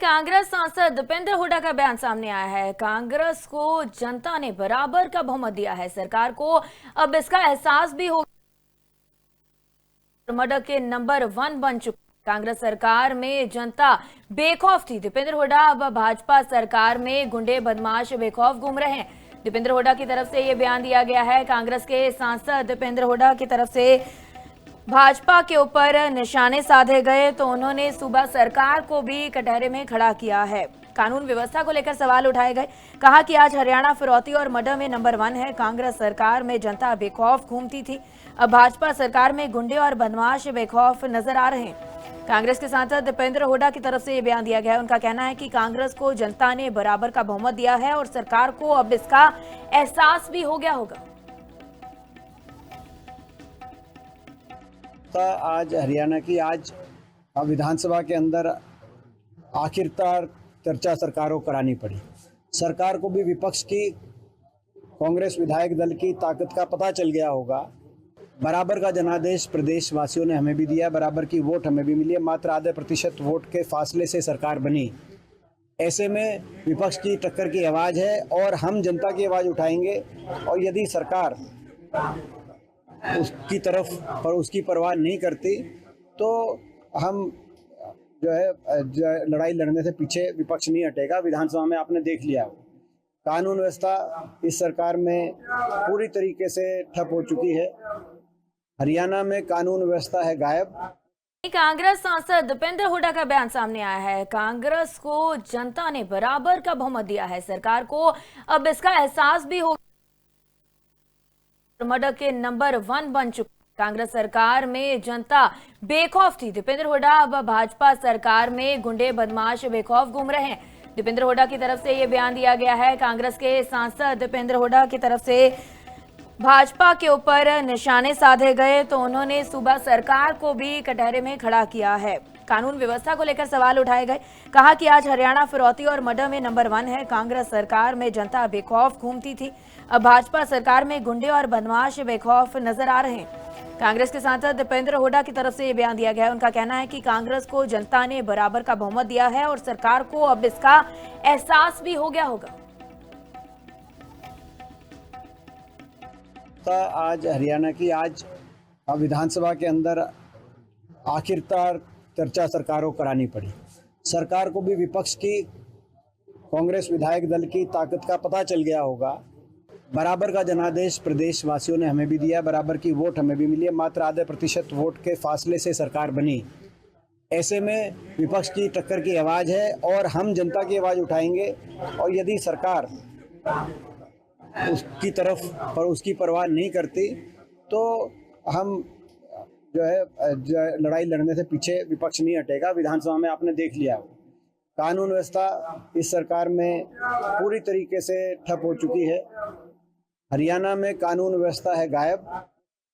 कांग्रेस सांसद दीपेंद्र हुड्डा का बयान सामने आया है। कांग्रेस को जनता ने बराबर का बहुमत दिया है। सरकार को अब इसका एहसास भी हो मर्डर के नंबर 1 बन चुका। कांग्रेस सरकार में जनता बेखौफ थी। दीपेंद्र हुड्डा अब भाजपा सरकार में गुंडे बदमाश बेखौफ घूम रहे हैं। दीपेंद्र हुड्डा की तरफ से यह बयान दिया गया है। कांग्रेस के सांसद दीपेंद्र हुड्डा की तरफ से भाजपा के ऊपर निशाने साधे गए तो उन्होंने सूबा सरकार को भी कटहरे में खड़ा किया है। कानून व्यवस्था को लेकर सवाल उठाए गए। कहा कि आज हरियाणा फिरौती और मर्डर में नंबर 1 है। कांग्रेस सरकार में जनता बेखौफ घूमती थी, अब भाजपा सरकार में गुंडे और बदमाश बेखौफ नजर आ रहे हैं। कांग्रेस के सांसद दीपेंद्र हुड्डा की तरफ से ये बयान दिया गया है। उनका कहना है कि कांग्रेस को जनता ने बराबर का बहुमत दिया है और सरकार को अब इसका एहसास भी हो गया होगा। आज हरियाणा की विधानसभा के अंदर आखिरकार चर्चा सरकार को करानी पड़ी। सरकार को भी विपक्ष की कांग्रेस विधायक दल की ताकत का पता चल गया होगा। बराबर का जनादेश प्रदेश वासियों ने हमें भी दिया, बराबर की वोट हमें भी मिली है। मात्र आधे प्रतिशत वोट के फासले से सरकार बनी। ऐसे में विपक्ष की टक्कर की आवाज़ है और हम जनता की आवाज़ उठाएंगे। और यदि सरकार उसकी तरफ पर उसकी परवाह नहीं करती तो हम लड़ाई लड़ने से पीछे विपक्ष नहीं हटेगा। विधानसभा में आपने देख लिया, कानून व्यवस्था इस सरकार में पूरी तरीके से ठप हो चुकी है। हरियाणा में कानून व्यवस्था है गायब। कांग्रेस सांसद दीपेंद्र हुड्डा का बयान सामने आया है। कांग्रेस को जनता ने बराबर का बहुमत दिया है। सरकार को अब इसका एहसास भी हो मर्डर के नंबर 1 बन चुका। कांग्रेस सरकार में जनता बेखौफ थी। दीपेंद्र हुड्डा अब भाजपा सरकार में गुंडे बदमाश बेखौफ घूम रहे हैं। दीपेंद्र हुड्डा की तरफ से यह बयान दिया गया है। कांग्रेस के सांसद दीपेंद्र हुड्डा की तरफ से भाजपा के ऊपर निशाने साधे गए तो उन्होंने सूबा सरकार को भी कटहरे में खड़ा किया है। कानून व्यवस्था को लेकर सवाल उठाए गए। कहा कि आज हरियाणा फिरौती और मर्डर में नंबर 1 है। कांग्रेस सरकार में जनता बेखौफ घूमती थी, अब भाजपा सरकार में गुंडे और बदमाश बेखौफ नजर आ रहे हैं। कांग्रेस के सांसद दीपेंद्र हुड्डा की तरफ से यह बयान दिया गया है। उनका कहना है कि कांग्रेस को जनता ने बराबर का बहुमत दिया है और सरकार को अब इसका एहसास भी हो गया होगा। आज हरियाणा की विधानसभा के अंदर आखिरकार चर्चा सरकार को करानी पड़ी। सरकार को भी विपक्ष की कांग्रेस विधायक दल की ताकत का पता चल गया होगा। बराबर का जनादेश प्रदेश वासियों ने हमें भी दिया, बराबर की वोट हमें भी मिली है। मात्र आधे प्रतिशत वोट के फासले से सरकार बनी। ऐसे में विपक्ष की टक्कर की आवाज़ है और हम जनता की आवाज़ उठाएंगे। और यदि सरकार उसकी तरफ पर उसकी परवाह नहीं करती तो हम लड़ाई लड़ने से पीछे विपक्ष नहीं हटेगा। विधानसभा में आपने देख लिया, कानून व्यवस्था इस सरकार में पूरी तरीके से ठप हो चुकी है। हरियाणा में कानून व्यवस्था है गायब।